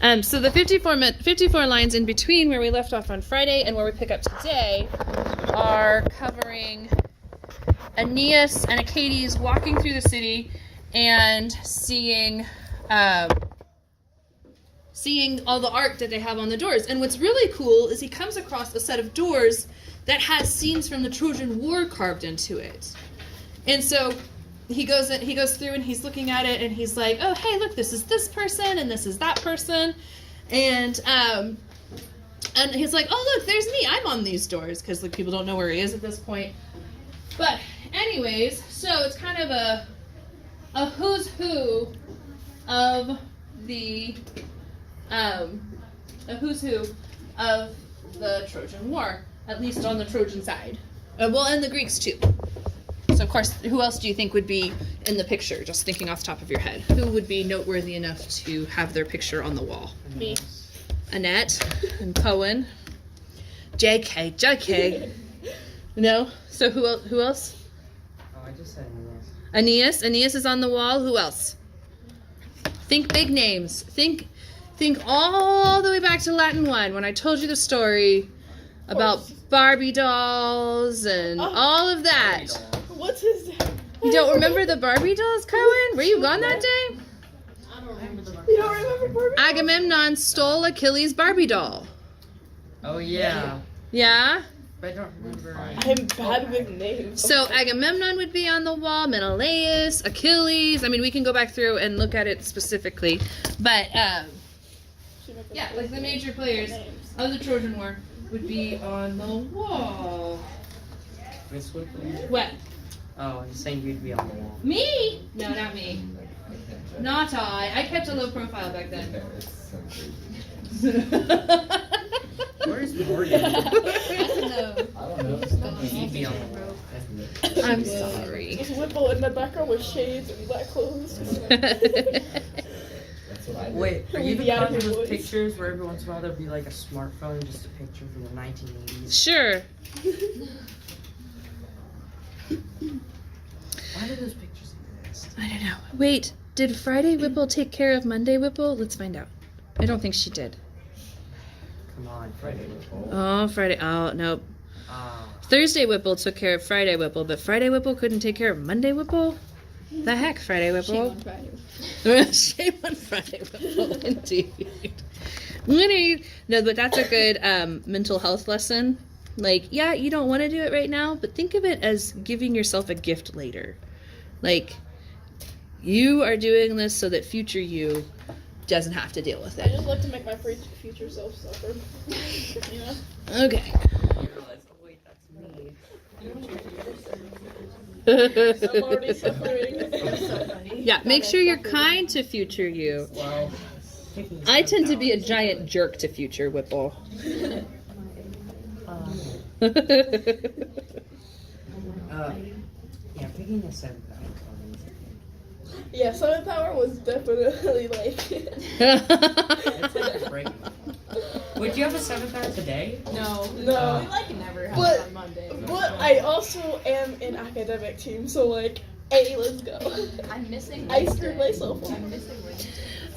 So the 54 lines in between where we left off on Friday and where we pick up today are covering Aeneas and Aeneid walking through the city and seeing all the art that they have on the doors. And what's really cool is he comes across a set of doors that has scenes from the Trojan War carved into it. And so he goes through and he's looking at it and he's like, oh, hey, look, this is this person and this is that person. And he's like, oh, look, there's me. I'm on these doors, because like people don't know where he is at this point. But anyways, so it's kind of a who's who of the Trojan War, at least on the Trojan side. Well, and the Greeks too. So, of course, who else do you think would be in the picture, just thinking off the top of your head? Who would be noteworthy enough to have their picture on the wall? Me. Annette and Cohen. JK. No? So who else? Oh, I just said Aeneas. Aeneas is on the wall. Who else? Think big names. Think all the way back to Latin 1 when I told you the story about Barbie dolls and all of that. What's his name? You don't remember the Barbie dolls, Cohen? Were you gone that day? I don't remember the Barbie. You don't remember Barbie? Agamemnon stole Achilles' Barbie doll. Oh, yeah. Yeah? But I don't remember. I'm bad with names. So Agamemnon would be on the wall, Menelaus, Achilles. I mean, we can go back through and look at it specifically. But, yeah, like the major players of the Trojan War would be on the wall. Miss Whipple? What? Oh, he's saying you'd be on the wall. Me? No, not me. Not I. I kept a low profile back then. Where's Morgan? No. I don't know. He'd be on the wall. I'm sorry. Just Whipple in the background with shades and black clothes. That's what I do. Wait, are you the Be out kind of your of voice. pictures where every once in a while there'll be like a smartphone, just a picture from the 1980s? Sure. Why do those pictures exist? I don't know. Wait, did Friday Whipple take care of Monday Whipple? Let's find out. I don't think she did. Come on, Friday. Oh, Friday. Oh, nope. Ah. Thursday Whipple took care of Friday Whipple, but Friday Whipple couldn't take care of Monday Whipple? The heck, Friday Whipple? Shame on Friday Whipple, indeed. No, but that's a good mental health lesson. Like, yeah, you don't want to do it right now, but think of it as giving yourself a gift later. Like, you are doing this so that future you doesn't have to deal with I it. just like to make my future self suffer. You know? Okay. You realize, oh wait, that's me. I'm already suffering. So funny. Yeah, make sure you're kind to future you. Well, I tend to be a giant jerk to future Whipple. yeah, picking a 7th hour. Yeah, Southern Power was definitely like. It's like a break. Wait, do you have a 7th hour today? No. No. We like never have But- it on Monday. But I also am an academic team, so like, hey, let's go. I'm missing I Wednesday. screwed myself. I'm missing Wednesday.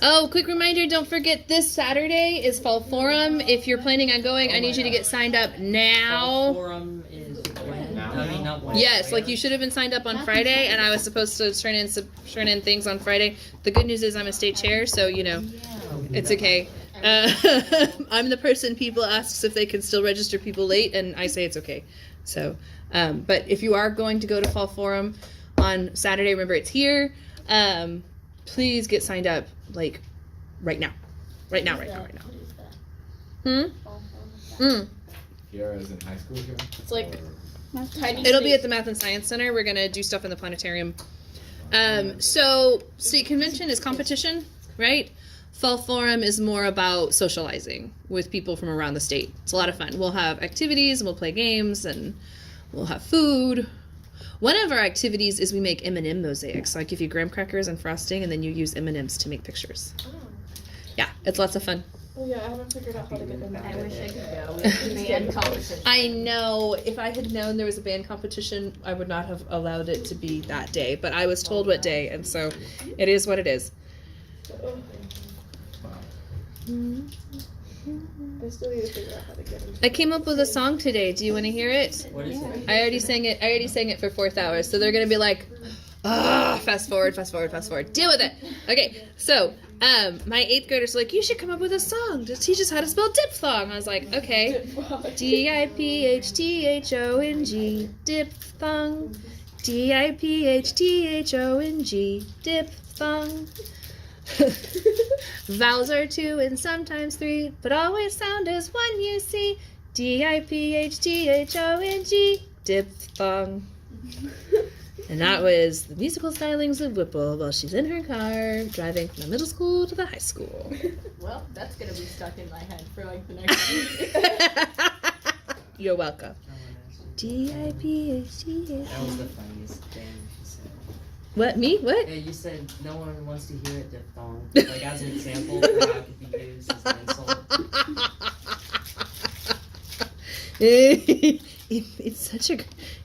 Oh, quick reminder, don't forget this Saturday is Fall Forum. If you're planning on going, I need you to get signed up now. Forum is when? I mean, not when. Yes, like you should have been signed up on Friday, and I was supposed to turn in things on Friday. The good news is I'm a state chair, so you know, it's okay. I'm the person people asks if they can still register people late, and I say it's okay. So, but if you are going to go to Fall Forum on Saturday, remember it's here. Please get signed up, like, right now. Right now. Kiara's in high school here? It's like tiny. It'll be space. at the Math and Science Center. We're going to do stuff in the planetarium. So state convention is competition, right? Fall Forum is more about socializing with people from around the state. It's a lot of fun. We'll have activities, and we'll play games, and we'll have food. One of our activities is we make M&M mosaics. So I give you graham crackers and frosting, and then you use M&Ms to make pictures. Yeah, it's lots of fun. Oh yeah, I haven't figured out how to get them. I wish I could go with the band competition. I know. If I had known there was a band competition, I would not have allowed it to be that day. But I was told what day, and so it is what it is. I still need to figure out how to get into I came up with a song today. Do you want to hear it? What is it? I already sang it for 4th hour. So they're gonna be like, fast forward. Deal with it. Okay, so my 8th graders were like, you should come up with a song to teach us how to spell diphthong. I was like, okay. D-I-P-H-T-H-O-N-G, diphthong. D-I-P-H-T-H-O-N-G, diphthong. Vowels are 2 and sometimes 3, but always sound as one, you see. D-I-P-H-T-H-O-N-G, diphthong. And that was the musical stylings of Whipple while she's in her car driving from the middle school to the high school. Well, that's gonna be stuck in my head for like the next week. You're welcome. No one asked. D-I-P-H-T-H. That was the funniest thing she said. What, me? What? Yeah, you said no one wants to hear it diphthong. Like as an example for how it could be used as an insult.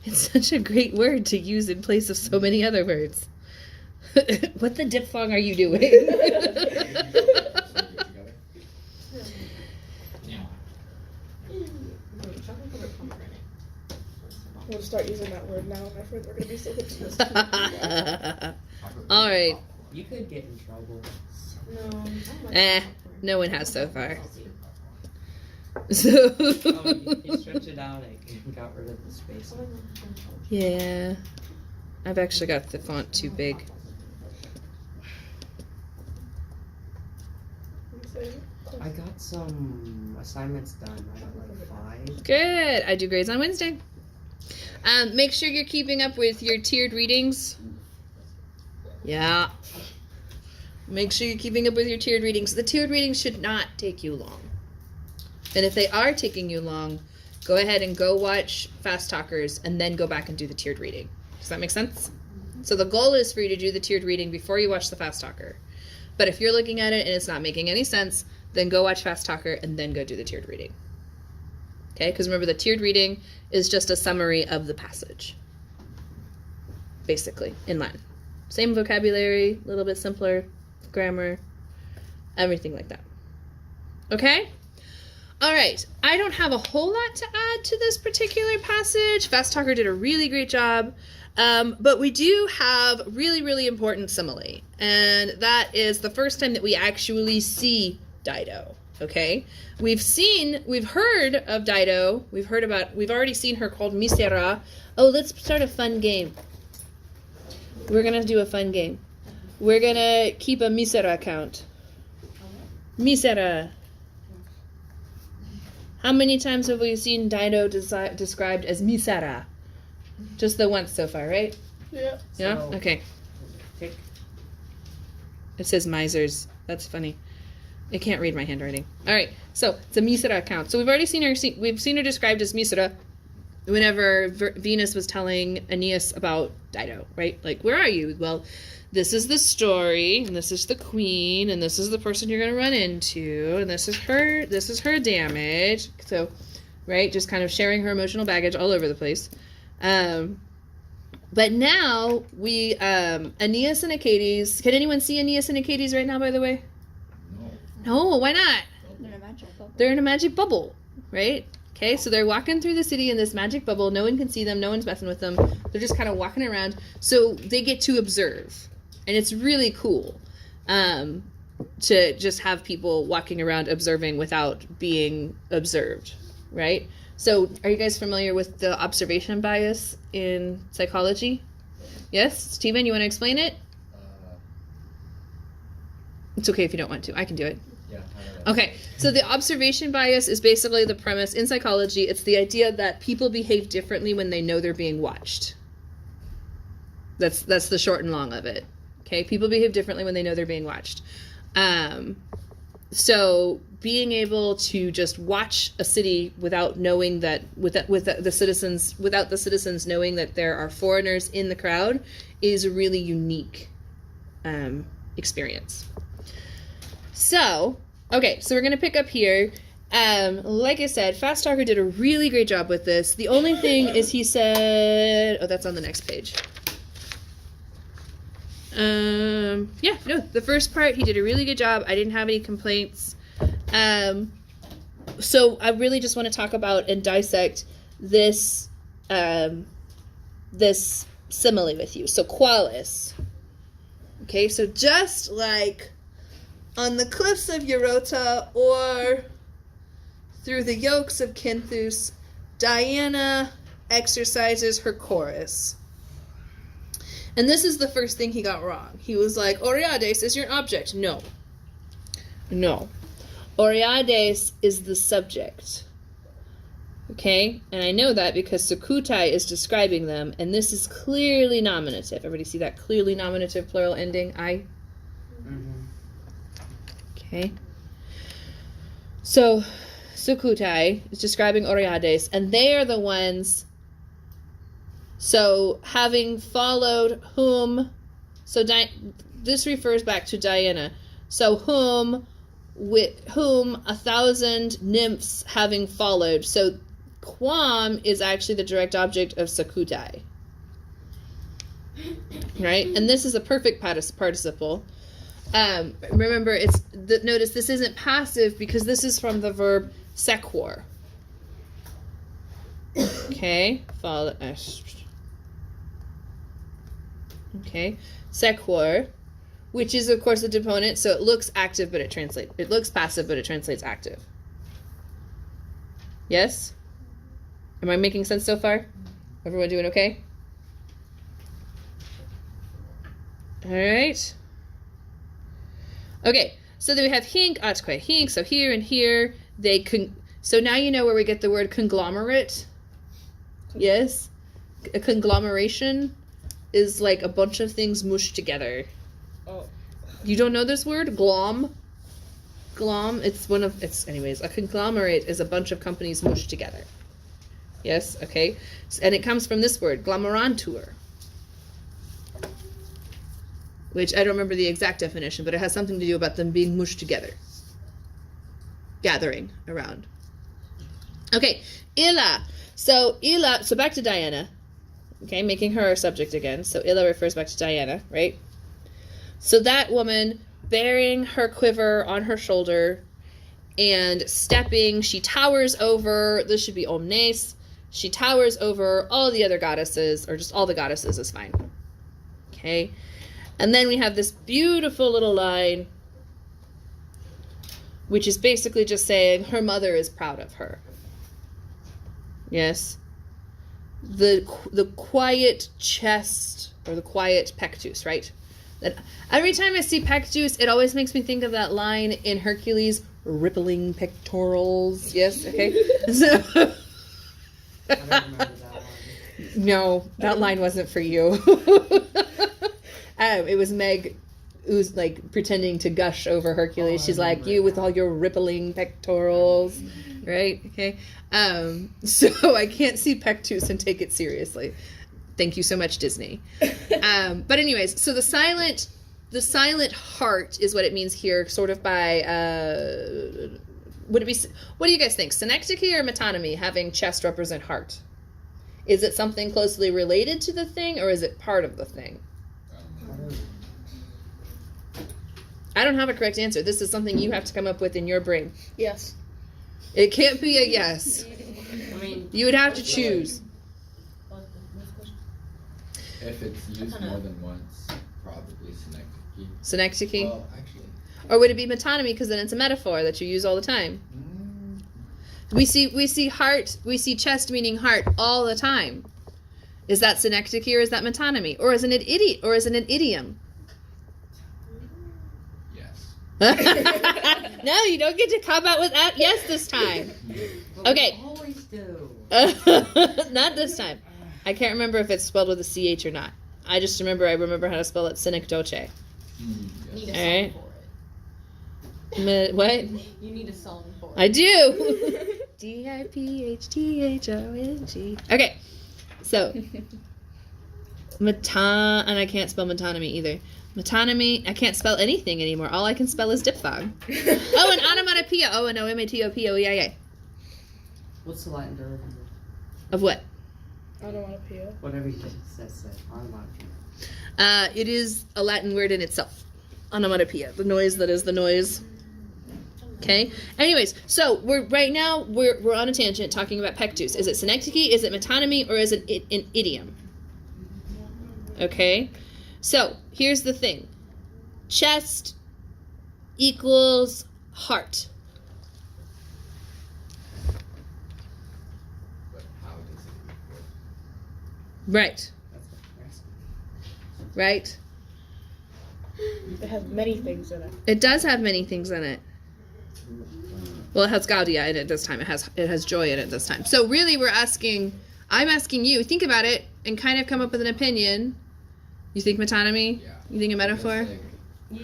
It's such a great word to use in place of so many other words. What the diphthong are you doing? I'm gonna start using that word now. My friends are gonna be so confused. All right. You could get in trouble. No one has so far. So. Oh, you stretch it out and got rid of the space. Yeah. I've actually got the font too big. I got some assignments done. I got like 5. Good. I do grades on Wednesday. Make sure you're keeping up with your tiered readings. Yeah. Make sure you're keeping up with your tiered readings. The tiered readings should not take you long. And if they are taking you long, go ahead and go watch Fast Talkers and then go back and do the tiered reading. Does that make sense? So the goal is for you to do the tiered reading before you watch the Fast Talker. But if you're looking at it and it's not making any sense, then go watch Fast Talker and then go do the tiered reading. Okay? Because remember, the tiered reading is just a summary of the passage. Basically, in Latin. Same vocabulary, a little bit simpler grammar, everything like that. Okay? All right. I don't have a whole lot to add to this particular passage. Fast Talker did a really great job. But we do have really, really important simile. And that is the first time that we actually see Dido. Okay? We've heard of Dido. We've already seen her called Misera. Oh, let's start a fun game. We're going to do a fun game. We're going to keep a Misera count. Misera. How many times have we seen Dido described as Misera? Just the once so far, right? Yeah. Yeah? So- Okay. Tick. It says misers. That's funny. I can't read my handwriting. All right. So it's a Misera count. So we've already seen her described as Misera whenever Venus was telling Aeneas about Dido, right? Like, where are you? Well, this is the story, and this is the queen, and this is the person you're going to run into, and this is her damage. So, right, just kind of sharing her emotional baggage all over the place. But now we, Aeneas and Achates. Can anyone see Aeneas and Achates right now, by the way? No, why not? They're in a magic bubble, right? Okay, so they're walking through the city in this magic bubble. No one can see them. No one's messing with them. They're just kind of walking around. So they get to observe. And it's really cool to just have people walking around observing without being observed, right? So are you guys familiar with the observation bias in psychology? Yes? Steven, you want to explain it? It's okay if you don't want to. I can do it. Yeah. Okay, so the observation bias is basically the premise in psychology. It's the idea that people behave differently when they know they're being watched. That's the short and long of it. Okay, people behave differently when they know they're being watched. So being able to just watch a city without knowing that, without the citizens knowing that there are foreigners in the crowd, is a really unique experience. So, okay, so we're going to pick up here. Like I said, Fast Talker did a really great job with this. The only thing is he said... Oh, that's on the next page. The first part, he did a really good job. I didn't have any complaints. So I really just want to talk about and dissect this this simile with you. So qualis. Okay, so just like on the cliffs of Eurota or through the yokes of Kinthus, Diana exercises her chorus. And this is the first thing he got wrong. He was like, Oreades is your object. No. No. Oreades is the subject. Okay? And I know that because Sukutai is describing them, and this is clearly nominative. Everybody see that clearly nominative plural ending? I? Mm-hmm. Okay. So, Sukutai is describing Oreades, and they are the ones. So, having followed whom, so this refers back to Diana. So, whom 1,000 nymphs having followed. So, quam is actually the direct object of Sukutai. Right? And this is a perfect participle. Remember, notice this isn't passive because this is from the verb sequor. Okay? Follow. Okay, sequor, which is of course a deponent, so it looks active, but it looks passive, but it translates active. Yes? Am I making sense so far? Everyone doing okay? All right. Okay, so then we have hink, atque, hink. So here and here, so now you know where we get the word conglomerate. Yes, a conglomeration is like a bunch of things mushed together. Oh. You don't know this word? Glom? Anyways, a conglomerate is a bunch of companies mushed together. Yes, okay. And it comes from this word, glamorantur. Which I don't remember the exact definition, but it has something to do about them being mushed together. Gathering around. Okay, illa. So back to Diana. Okay, making her our subject again. So illa refers back to Diana, right? So that woman bearing her quiver on her shoulder and stepping, she towers over, this should be omnes, she towers over all the other goddesses, or just all the goddesses is fine. Okay, and then we have this beautiful little line, which is basically just saying her mother is proud of her. Yes. The quiet chest, or the quiet pectus, right? That every time I see pectus, it always makes me think of that line in Hercules, rippling pectorals. Yes, okay. So I don't remember that one. no, that line wasn't for you. It was Meg who's like pretending to gush over Hercules. Oh, She's like, remember you with now. all your rippling pectorals. Right? Okay. So I can't see pectus and take it seriously. Thank you so much, Disney. But anyways, so the silent heart is what it means here, sort of by, what do you guys think? Synecdoche or metonymy, having chest represent heart? Is it something closely related to the thing, or is it part of the thing? I don't have a correct answer. This is something you have to come up with in your brain. Yes. It can't be a yes. I mean, You would have to choose. If it's used more than once, probably synecdoche. Synecdoche? Well, actually, Or would it be metonymy, because then it's a metaphor that you use all the time? We see heart, we see chest meaning heart all the time. Is that synecdoche or is that metonymy? Or is it an idiom? yes. No, you don't get to come out with that yes this time. but Okay. we always do. Not this time. I can't remember if it's spelled with a CH or not. I remember how to spell it synecdoche. You need a song Alright. for it. What? You need a song for it. I do. DIPHTHONG. Okay. So and I can't spell metonymy either. Metonymy, I can't spell anything anymore. All I can spell is diphthong. Oh, and onomatopoeia. Oh, and onomatopoeia. What's the Latin derivative? Of what? Onomatopoeia. Whatever you just said. Onomatopoeia. It is a Latin word in itself. Onomatopoeia. The noise that is the noise. Okay. Anyways, so we're on a tangent talking about pectus. Is it synecdoche? Is it metonymy? Or is it an idiom? Okay. So here's the thing. Chest equals heart. But how does it equal? Right. That's what we're asking. Right. It has many things in it. It does have many things in it. Well, it has Gaudia in it this time. It has joy in it this time. So really I'm asking you, think about it and kind of come up with an opinion. You think metonymy? Yeah. You think a metaphor? Just like, Yeah.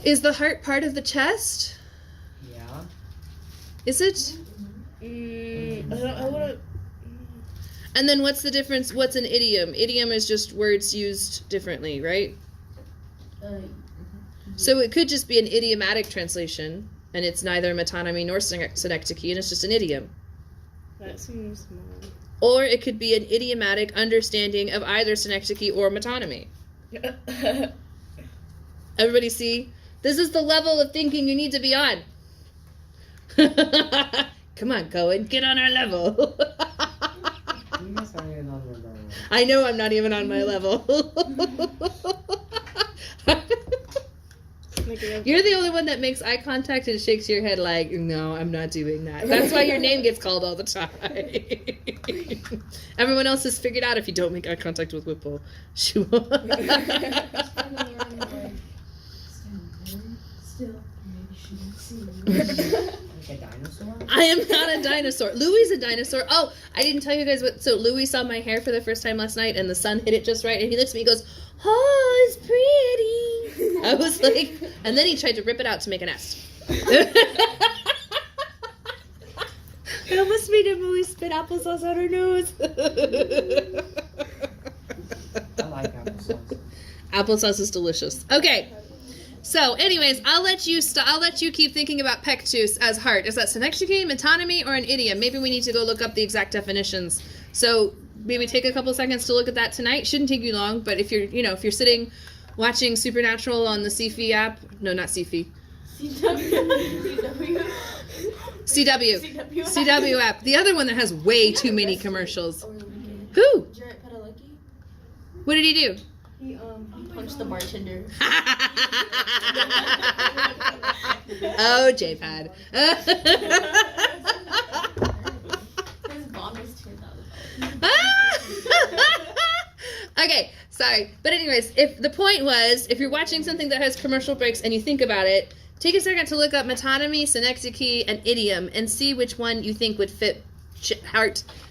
Is the heart part of the chest? Yeah. Is it? I wouldn't. And then what's the difference? What's an idiom? Idiom is just words used differently, right? So it could just be an idiomatic translation, and it's neither metonymy nor synecdoche, and it's just an idiom. That seems small. Or it could be an idiomatic understanding of either synecdoche or metonymy. Everybody see? This is the level of thinking you need to be on. Come on, Cohen, get on our level. You guys aren't even on your level. I know I'm not even on my level. You're the only one that makes eye contact and shakes your head like, no, I'm not doing that. That's why your name gets called all the time. Everyone else has figured out if you don't make eye contact with Whipple, she won't. Like a dinosaur? I am not a dinosaur. Louie's a dinosaur. Oh, I didn't tell you guys what. So Louie saw my hair for the first time last night, and the sun hit it just right. And he looks at me and goes, "Oh, it's pretty." I was like, and then he tried to rip it out to make a nest. I almost made Emily spit applesauce out her nose. I like applesauce. Applesauce is delicious. Okay. So, anyways, I'll let you keep thinking about pectus as heart. Is that synecdoche, metonymy, or an idiom? Maybe we need to go look up the exact definitions. So maybe take a couple seconds to look at that tonight. Shouldn't take you long, but if you're sitting watching Supernatural on the CFI app, no, not CFI, CW app, the other one that has way too many commercials. Who? Jarrett Padalecki, What did he do? he punched the bartender. Oh, J-Pad. His bond was $10,000. Okay, sorry. But anyways, if the point was, if you're watching something that has commercial breaks and you think about it, take a second to look up metonymy, synecdoche, and idiom and see which one you think would fit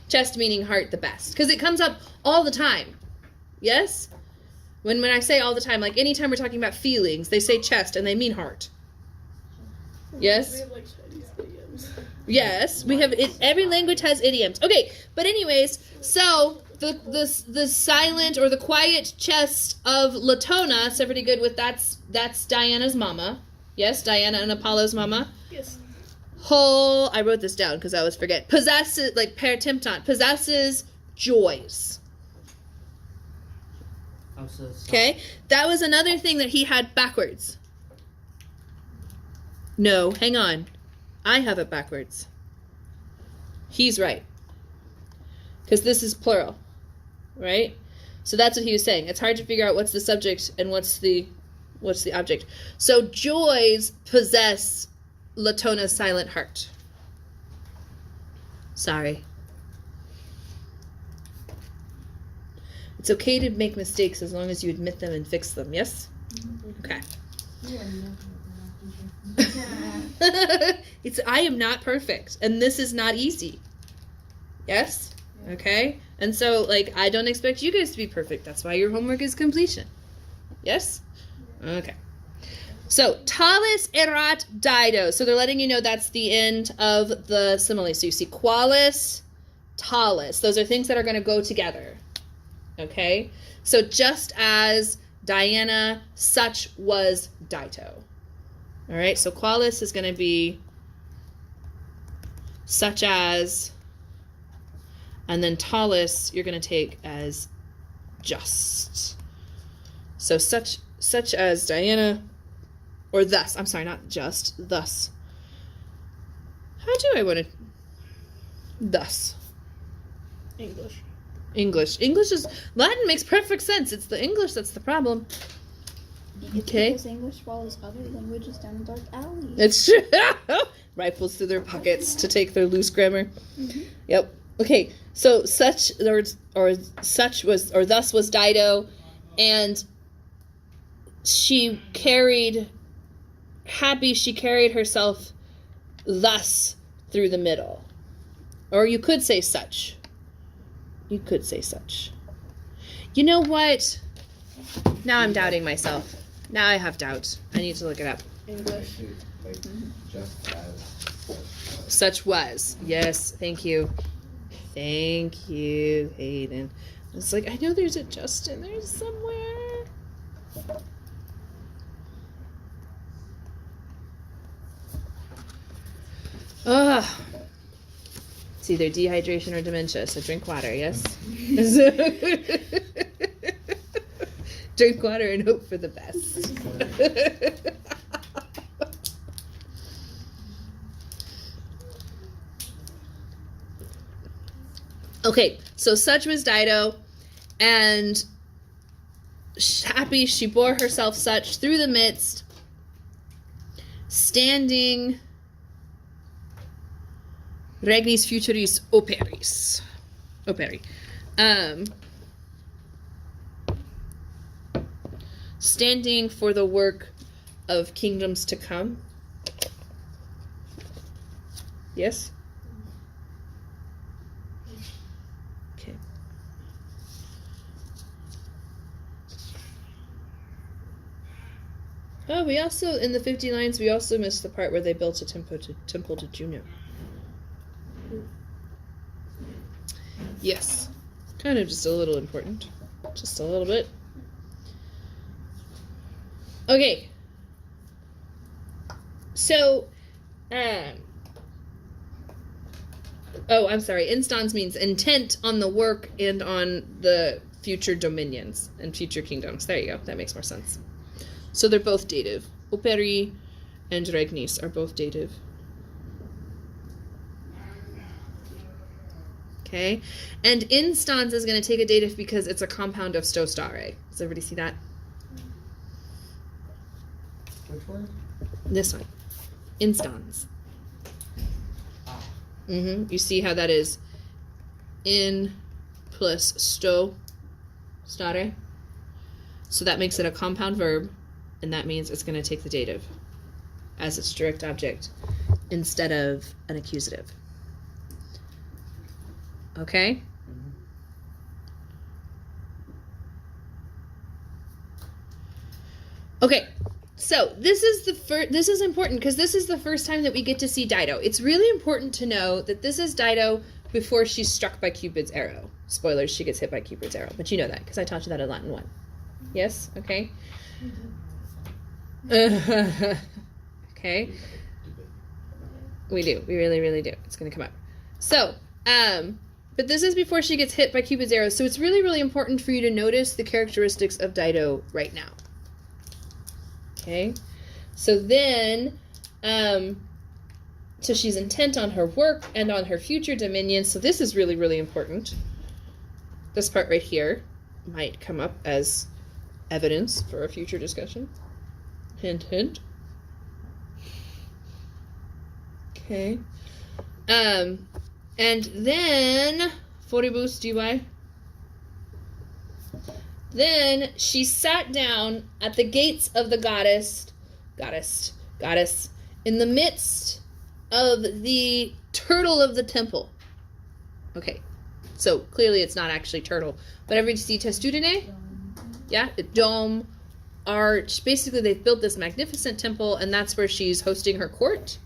chest meaning heart the best. Because it comes up all the time. Yes? When I say all the time, like anytime we're talking about feelings, they say chest and they mean heart. Yes? We have like Chinese idioms. Yes, we have it. Every language has idioms. Okay, but anyways, so the silent or the quiet chest of Latona, so pretty good with that's Diana's mama. Yes, Diana and Apollo's mama. Yes. I wrote this down because I always forget. Possesses, like peritympton, possesses joys. Okay, that was another thing that he had backwards. No, hang on. I have it backwards. He's right. Because this is plural. Right? So that's what he was saying. It's hard to figure out what's the subject and what's the object. So joys possess Latona's silent heart. Sorry. It's okay to make mistakes as long as you admit them and fix them, yes? Okay. I am not perfect, and this is not easy. Yes? Okay? And so, like, I don't expect you guys to be perfect. That's why your homework is completion. Yes? Okay. So, talis erat dido. So they're letting you know that's the end of the simile. So you see qualis, talis. Those are things that are going to go together. Okay? So just as Diana, such was Dito. All right? So qualis is going to be such as, and then talis you're going to take as just. So such as Diana, or thus, I'm sorry, not just, thus. How do I want to, thus. English. English is, Latin makes perfect sense. It's the English that's the problem. Okay. Because English follows other languages down dark alleys. It's true. Rifles through their pockets to take their loose grammar. Mm-hmm. Yep. Okay. So thus was Dido, and she carried herself thus through the middle. Or you could say such. You know what? Now I'm doubting myself. Now I have doubts. I need to look it up. English. Like, just as. Such was. Yes, thank you. Thank you, Hayden. It's like, I know there's a just in there somewhere. Ugh. It's either dehydration or dementia, so drink water, yes? Drink water and hope for the best. Okay, so such was Dido, and happy she bore herself such through the midst, standing regnis futuris operi. Standing for the work of kingdoms to come. Yes? Okay. Oh, we also, in the 50 lines, we also missed the part where they built a temple to Juno. Yes. Kind of just a little important. Just a little bit. Okay. So, oh, I'm sorry. Instans means intent on the work and on the future dominions and future kingdoms. There you go. That makes more sense. So they're both dative. Operi and regnis are both dative. Okay. And instans is going to take a dative because it's a compound of sto stare. Does everybody see that? Which one? This one. Instans. Ah. You see how that is in plus sto stare? So that makes it a compound verb, and that means it's going to take the dative as its direct object instead of an accusative. Okay? Okay. So this is important because this is the first time that we get to see Dido. It's really important to know that this is Dido before she's struck by Cupid's arrow. Spoilers, she gets hit by Cupid's arrow, but you know that because I taught you that in Latin 1. Yes? Okay? Okay? We do. We really, really do. It's going to come up. So, but this is before she gets hit by Cupid's arrow, so it's really, really important for you to notice the characteristics of Dido right now. Okay, so then, so she's intent on her work and on her future dominion. So this is really, really important. This part right here might come up as evidence for a future discussion. Hint, hint. Okay. And then, foribus dy. Then she sat down at the gates of the goddess, in the midst of the turtle of the temple. Okay, so clearly it's not actually turtle, but everybody see testudine? Yeah, the dome, arch. Basically, they've built this magnificent temple, and that's where she's hosting her court.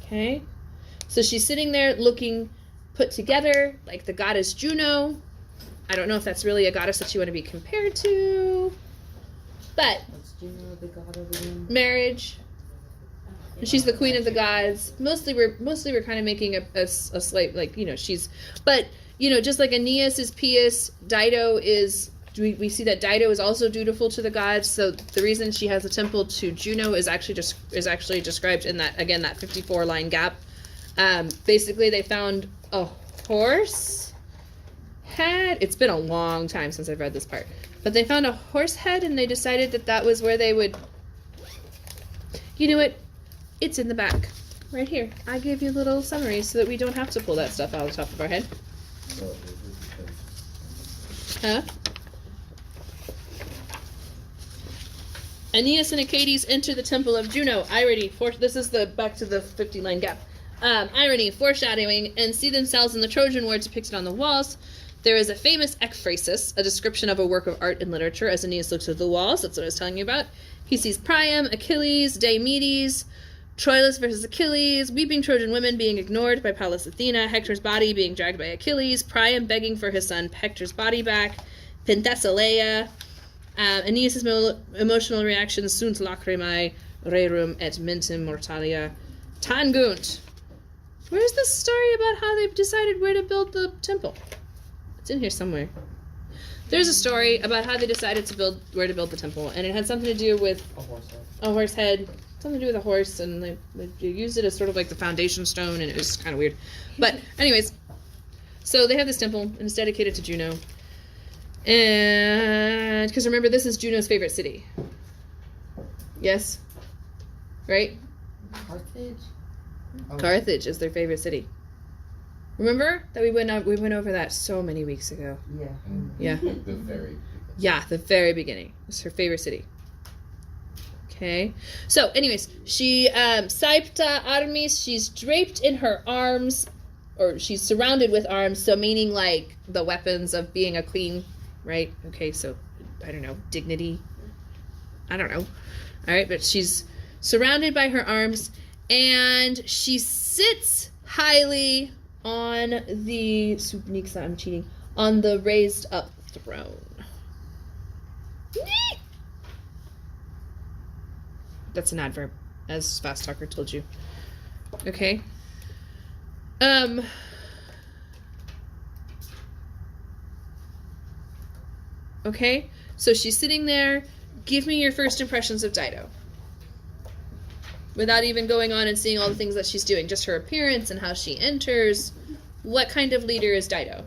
Okay, so she's sitting there looking put together like the goddess Juno. I don't know if that's really a goddess that you want to be compared to, but What's Juno, the god of the wind? marriage. She's the queen of the gods. Mostly we're kind of making a slight, like, you know, she's, but, you know, just like Aeneas is Pius, Dido is we see that Dido is also dutiful to the gods. So the reason she has a temple to Juno is actually described in that, again, that 54 line gap. Basically, they found a horse head. It's been a long time since I've read this part, but they found a horse head, and they decided that that was where they would. You know what? It's in the back, right here. I gave you a little summary so that we don't have to pull that stuff out of the top of our head. Huh? Aeneas and Achates enter the temple of Juno. Irony. This is the back to the 50-line gap. Irony, foreshadowing, and see themselves in the Trojan War depicted on the walls. There is a famous ekphrasis, a description of a work of art and literature, as Aeneas looks at the walls. That's what I was telling you about. He sees Priam, Achilles, Diomedes, Troilus versus Achilles, weeping Trojan women being ignored by Pallas Athena, Hector's body being dragged by Achilles, Priam begging for his son Hector's body back, Penthesilea, Aeneas' emotional reactions, sunt lacrimae, rerum et mentem mortalia, tangunt. Where's the story about how they decided where to build the temple? It's in here somewhere. There's a story about how they decided to where to build the temple, and it had something to do with a horse head. Something to do with a horse, and they used it as sort of like the foundation stone, and it was kind of weird. But anyways, so they have this temple, and it's dedicated to Juno. And because remember, this is Juno's favorite city. Yes? Right? Carthage? Oh. Carthage is their favorite city. Remember that we went over that so many weeks ago. Yeah. Yeah. The very beginning. Yeah, the very beginning. It's her favorite city. Okay. So, anyways, she saipta armis, she's draped in her arms, or she's surrounded with arms, so meaning like the weapons of being a queen, right? Okay, so I don't know, dignity. I don't know. All right, but she's surrounded by her arms, and she sits highly on the I'm cheating, on the raised up throne. That's an adverb, as Fast Talker told you. Okay. Okay, so she's sitting there. Give me your first impressions of Dido. Without even going on and seeing all the things that she's doing. Just her appearance and how she enters. What kind of leader is Dido?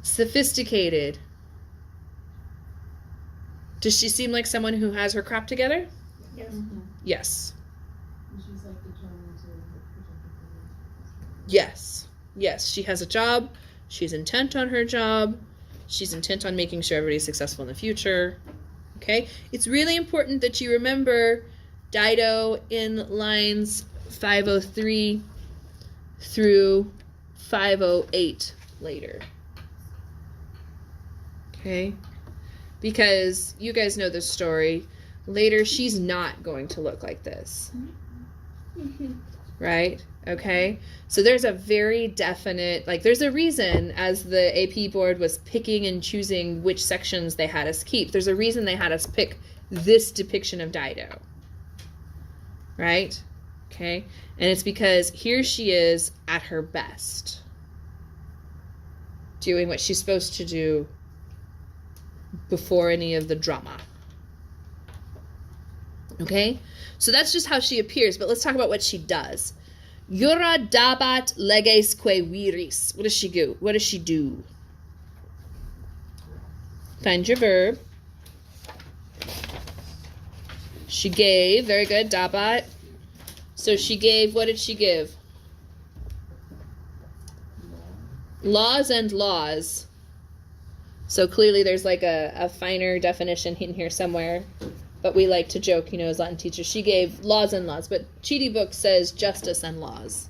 Sophisticated. Does she seem like someone who has her crap together? Yes. Yes. She's like determined to Yes. Yes, she has a job. She's intent on her job. She's intent on making sure everybody's successful in the future. Okay? It's really important that you remember Dido in lines 503 through 508 later. Okay? Because you guys know the story. Later, she's not going to look like this. Right? Okay? So there's a very definite, there's a reason as the AP board was picking and choosing which sections they had us keep. There's a reason they had us pick this depiction of Dido. Right? Okay? And it's because here she is at her best. Doing what she's supposed to do before any of the drama. Okay? So that's just how she appears, but let's talk about what she does. Jura dabat leges que viris. What does she do? What does she do? Find your verb. She gave. Very good. Dabat. So she gave. What did she give? Laws and laws. So clearly there's like a finer definition in here somewhere. But we like to joke, as Latin teachers. She gave laws and laws. But Chidi book says justice and laws.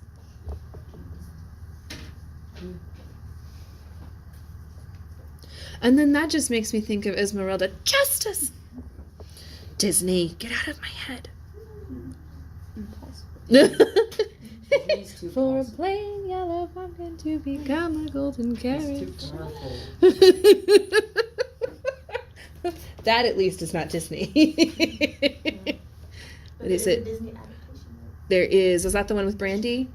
And then that just makes me think of Esmeralda. Justice! Disney, get out of my head. For a plain yellow pumpkin to become a golden carriage. It's too powerful. That at least is not Disney. What is it? Disney adaptation. There is. Is that the one with Brandy?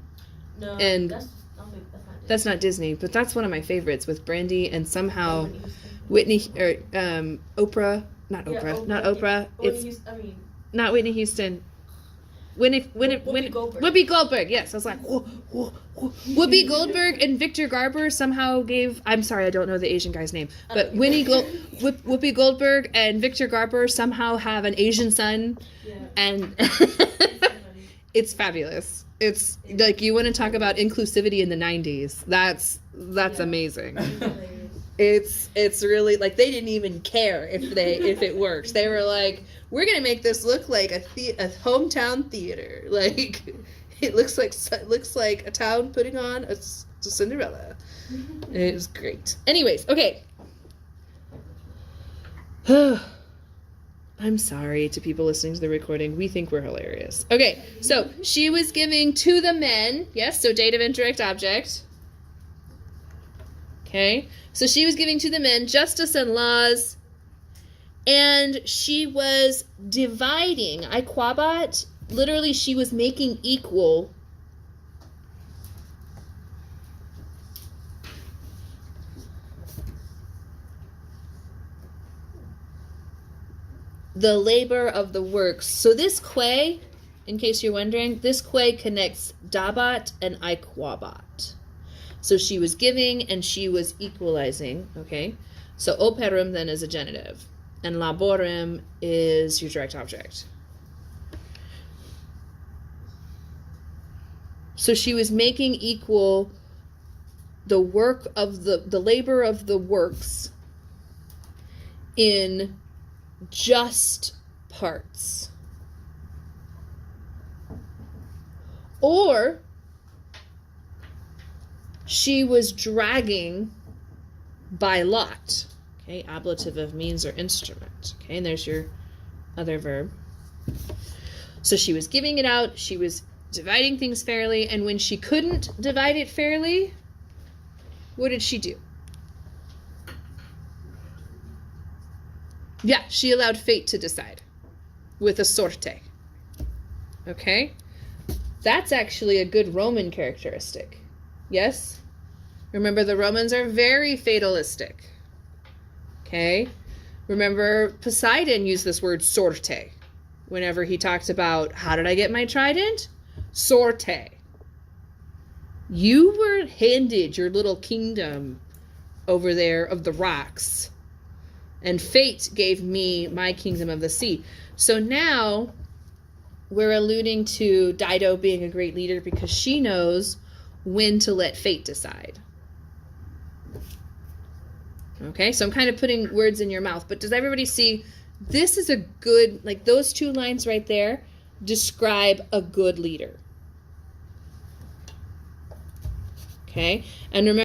No, And that's not Disney. that's not Disney, but that's one of my favorites with Brandy and somehow Whitney or Oprah, not Oprah, not Oprah. It's not Whitney Houston. Whoopi Goldberg. Whoopi Goldberg. Yes, I was like, Whoopi Goldberg and Victor Garber somehow gave. I'm sorry, I don't know the Asian guy's name, but Whoopi Goldberg and Victor Garber somehow have an Asian son, and it's fabulous. It's like, you want to talk about inclusivity in the '90s. That's amazing. It's really like, they didn't even care if it works. They were like, we're gonna make this look like a hometown theater. Like, it looks like a town putting on a Cinderella. And it was great. Anyways, okay. I'm sorry to people listening to the recording. We think we're hilarious. Okay, so she was giving to the men. Yes, so dative indirect object. Okay, so she was giving to the men justice and laws, and she was dividing. Iquabat, literally, she was making equal the labor of the works. So this que, in case you're wondering, this que connects dabat and iquabat. So she was giving and she was equalizing, okay? So operum then is a genitive, and laborem is your direct object. So she was making equal the work of the labor of the works in just parts. Or she was dragging by lot. Okay, ablative of means or instrument. Okay, and there's your other verb. So she was giving it out, she was dividing things fairly, and when she couldn't divide it fairly, what did she do? Yeah, she allowed fate to decide with a sorte. Okay? That's actually a good Roman characteristic. Yes? Remember, the Romans are very fatalistic. Okay? Remember, Poseidon used this word sorte whenever he talked about, how did I get my trident? Sorte. You were handed your little kingdom over there of the rocks, and fate gave me my kingdom of the sea. So now we're alluding to Dido being a great leader because she knows when to let fate decide. Okay, so I'm kind of putting words in your mouth, but does everybody see? This is a good, like those two lines right there describe a good leader. Okay, and remember,